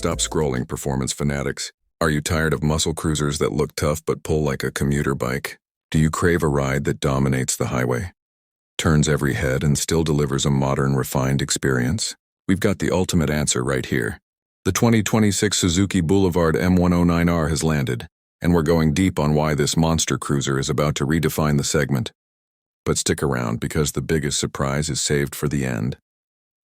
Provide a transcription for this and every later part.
Stop scrolling, performance fanatics. Are you tired of muscle cruisers that look tough but pull like a commuter bike? Do you crave a ride that dominates the highway, turns every head, and still delivers a modern, refined experience? We've got the ultimate answer right here. The 2026 Suzuki Boulevard M109R has landed, and we're going deep on why this monster cruiser is about to redefine the segment. But stick around, because the biggest surprise is saved for the end.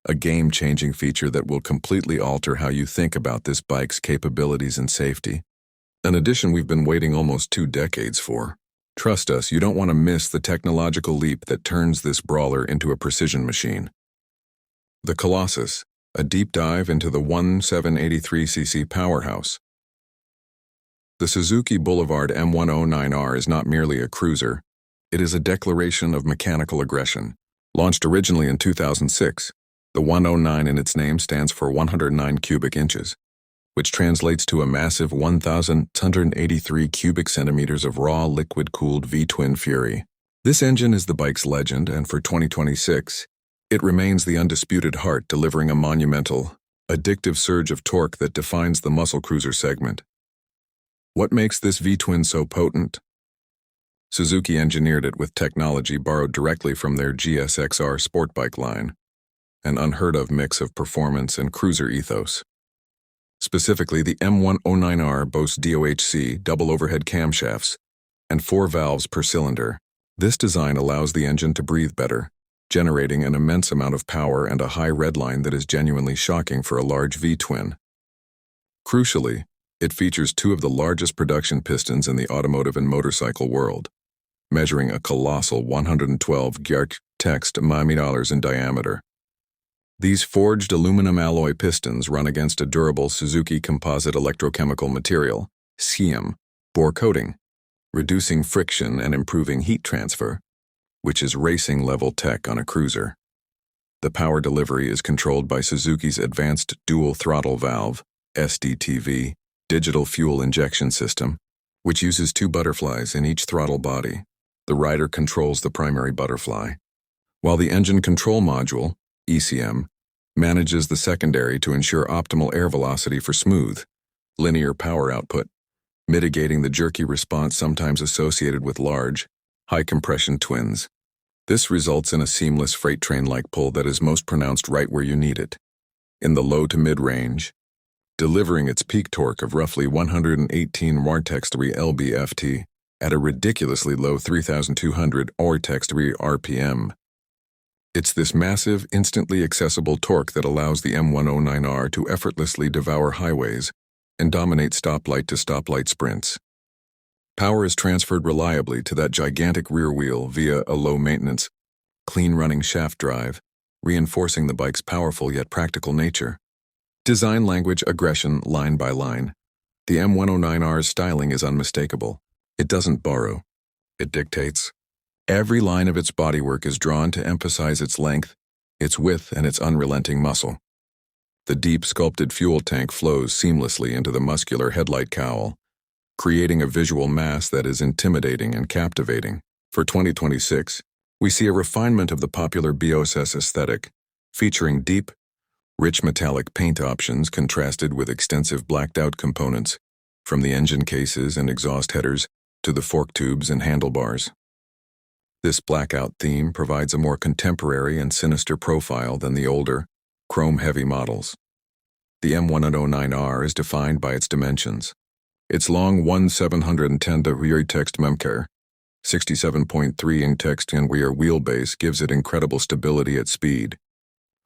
A game-changing feature that will completely alter how you think about this bike's capabilities and safety. An addition we've been waiting almost 2 decades for. Trust us, you don't want to miss the technological leap that turns this brawler into a precision machine. The Colossus, a deep dive into the 1783cc powerhouse. The Suzuki Boulevard M109R is not merely a cruiser, it is a declaration of mechanical aggression. Launched originally in 2006, the 109 in its name stands for 109 cubic inches, which translates to a massive 1,183 cubic centimeters of raw liquid-cooled V-twin fury. This engine is the bike's legend, and for 2026, it remains the undisputed heart, delivering a monumental, addictive surge of torque that defines the muscle cruiser segment. What makes this V-twin so potent? Suzuki engineered it with technology borrowed directly from their GSXR sport bike line, an unheard-of mix of performance and cruiser ethos. Specifically, the M109R boasts DOHC double overhead camshafts and 4 valves per cylinder. This design allows the engine to breathe better, generating an immense amount of power and a high redline that is genuinely shocking for a large V-twin. Crucially, it features 2 of the largest production pistons in the automotive and motorcycle world, measuring a colossal 112 mm in diameter. These forged aluminum alloy pistons run against a durable Suzuki composite electrochemical material, SCEM, bore coating, reducing friction and improving heat transfer, which is racing-level tech on a cruiser. The power delivery is controlled by Suzuki's advanced dual throttle valve, SDTV, digital fuel injection system, which uses 2 butterflies in each throttle body. The rider controls the primary butterfly, while the engine control module, ECM, manages the secondary to ensure optimal air velocity for smooth, linear power output, mitigating the jerky response sometimes associated with large, high-compression twins. This results in a seamless freight train-like pull that is most pronounced right where you need it, in the low to mid-range, delivering its peak torque of roughly 118 Vortex-3 lb-ft at a ridiculously low 3,200 Vortex-3 RPM. It's this massive, instantly accessible torque that allows the M109R to effortlessly devour highways and dominate stoplight-to-stoplight sprints. Power is transferred reliably to that gigantic rear wheel via a low-maintenance, clean-running shaft drive, reinforcing the bike's powerful yet practical nature. Design language aggression line by line. The M109R's styling is unmistakable. It doesn't borrow. It dictates. Every line of its bodywork is drawn to emphasize its length, its width, and its unrelenting muscle. The deep sculpted fuel tank flows seamlessly into the muscular headlight cowl, creating a visual mass that is intimidating and captivating. For 2026, we see a refinement of the popular BOSS aesthetic, featuring deep, rich metallic paint options contrasted with extensive blacked-out components, from the engine cases and exhaust headers to the fork tubes and handlebars. This blackout theme provides a more contemporary and sinister profile than the older, chrome-heavy models. The M109R is defined by its dimensions. Its long 1,710 rear text memker, 67.3 in text and rear wheelbase gives it incredible stability at speed,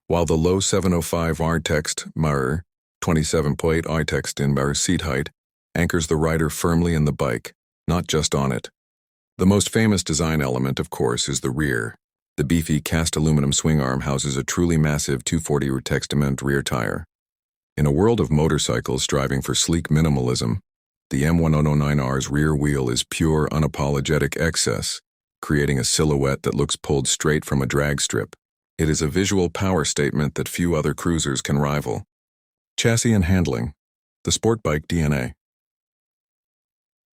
while the low 705 R text mirror, 27.8 R text in mirror seat height, anchors the rider firmly in the bike, not just on it. The most famous design element, of course, is the rear. The beefy cast aluminum swing arm houses a truly massive 240 Textament rear tire. In a world of motorcycles striving for sleek minimalism, the M109R's rear wheel is pure, unapologetic excess, creating a silhouette that looks pulled straight from a drag strip. It is a visual power statement that few other cruisers can rival. Chassis and handling. The sport bike DNA.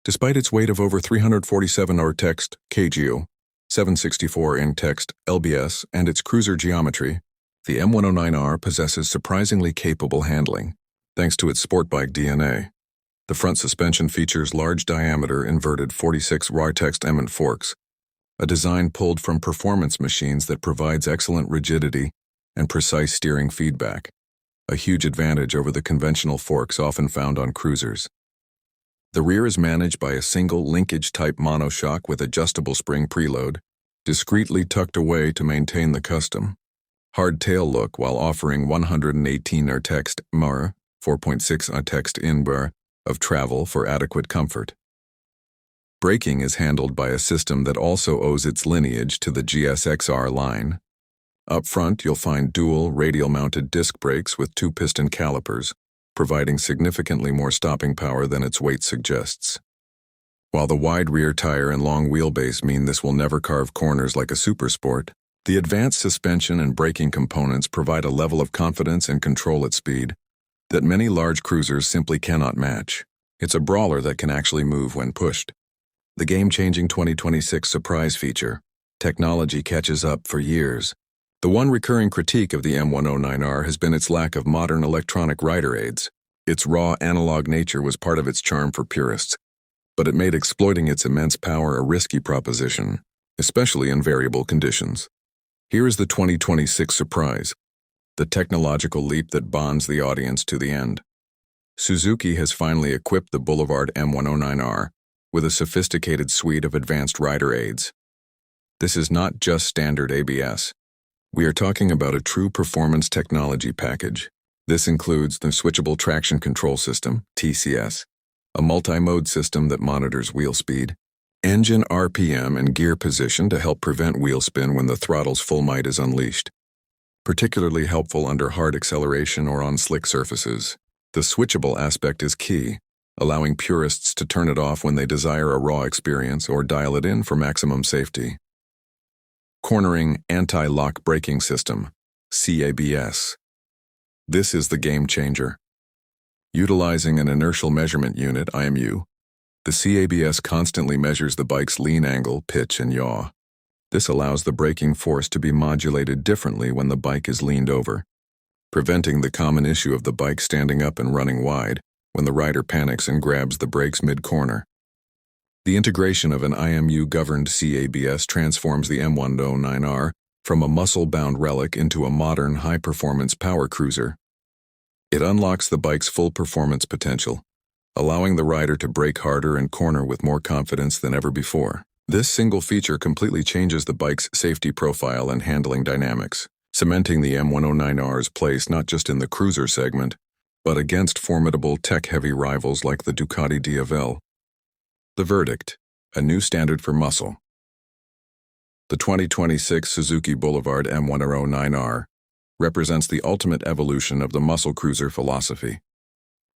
Despite its weight of over 347 R text kg, 764 in text lbs, and its cruiser geometry, the M109R possesses surprisingly capable handling. thanks to its sport bike DNA. The front suspension features large-diameter inverted 46 Vortex eminent forks, a design pulled from performance machines that provides excellent rigidity and precise steering feedback, a huge advantage over the conventional forks often found on cruisers. The rear is managed by a single linkage-type monoshock with adjustable spring preload, discreetly tucked away to maintain the custom hardtail look while offering 118 text MR, 4.6 text in bar of travel for adequate comfort. Braking is handled by a system that also owes its lineage to the GSXR line. Up front, you'll find dual radial-mounted disc brakes with 2-piston calipers, providing significantly more stopping power than its weight suggests. While the wide rear tire and long wheelbase mean this will never carve corners like a supersport, the advanced suspension and braking components provide a level of confidence and control at speed that many large cruisers simply cannot match. It's a brawler that can actually move when pushed. The game-changing 2026 surprise feature, technology catches up for years. The one recurring critique of the M109R has been its lack of modern electronic rider aids. Its raw analog nature was part of its charm for purists, but it made exploiting its immense power a risky proposition, especially in variable conditions. Here is the 2026 surprise, the technological leap that bonds the audience to the end. Suzuki has finally equipped the Boulevard M109R with a sophisticated suite of advanced rider aids. This is not just standard ABS. We are talking about a true performance technology package. This includes the Switchable Traction Control System, TCS, a multi-mode system that monitors wheel speed, engine RPM and gear position to help prevent wheel spin when the throttle's full might is unleashed. Particularly helpful under hard acceleration or on slick surfaces. The switchable aspect is key, allowing purists to turn it off when they desire a raw experience or dial it in for maximum safety. Cornering Anti-Lock Braking System, CABS. This is the game changer. Utilizing an inertial measurement unit, IMU, the CABS constantly measures the bike's lean angle, pitch, and yaw. This allows the braking force to be modulated differently when the bike is leaned over, preventing the common issue of the bike standing up and running wide when the rider panics and grabs the brakes mid-corner. The integration of an IMU-governed CABS transforms the M109R from a muscle-bound relic into a modern, high-performance power cruiser. It unlocks the bike's full performance potential, allowing the rider to brake harder and corner with more confidence than ever before. This single feature completely changes the bike's safety profile and handling dynamics, cementing the M109R's place not just in the cruiser segment, but against formidable tech-heavy rivals like the Ducati Diavel. The verdict, a new standard for muscle. The 2026 Suzuki Boulevard M109R represents the ultimate evolution of the muscle cruiser philosophy.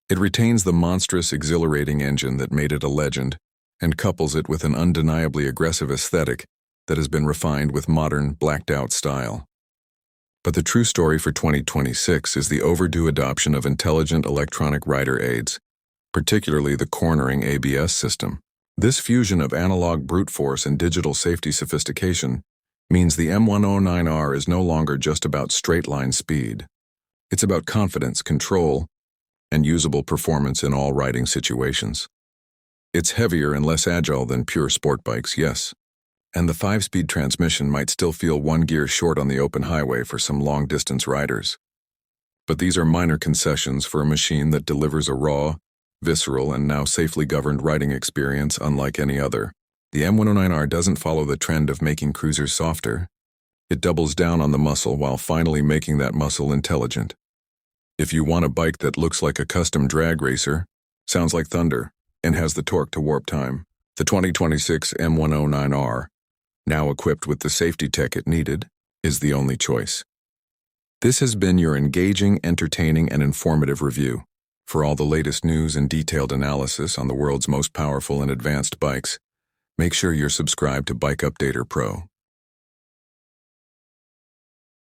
It retains the monstrous, exhilarating engine that made it a legend and couples it with an undeniably aggressive aesthetic that has been refined with modern, blacked-out style. But the true story for 2026 is the overdue adoption of intelligent electronic rider aids, particularly the cornering ABS system. This fusion of analog brute force and digital safety sophistication means the M109R is no longer just about straight-line speed. It's about confidence, control, and usable performance in all riding situations. It's heavier and less agile than pure sport bikes, yes. And the 5-speed transmission might still feel one gear short on the open highway for some long-distance riders. But these are minor concessions for a machine that delivers a raw, visceral, and now safely governed riding experience unlike any other. The M109R doesn't follow the trend of making cruisers softer. It doubles down on the muscle while finally making that muscle intelligent. If you want a bike that looks like a custom drag racer, sounds like thunder, and has the torque to warp time, the 2026 M109R, now equipped with the safety tech it needed, is the only choice. This has been your engaging, entertaining, and informative review. For all the latest news and detailed analysis on the world's most powerful and advanced bikes, make sure you're subscribed to Bike Updater Pro.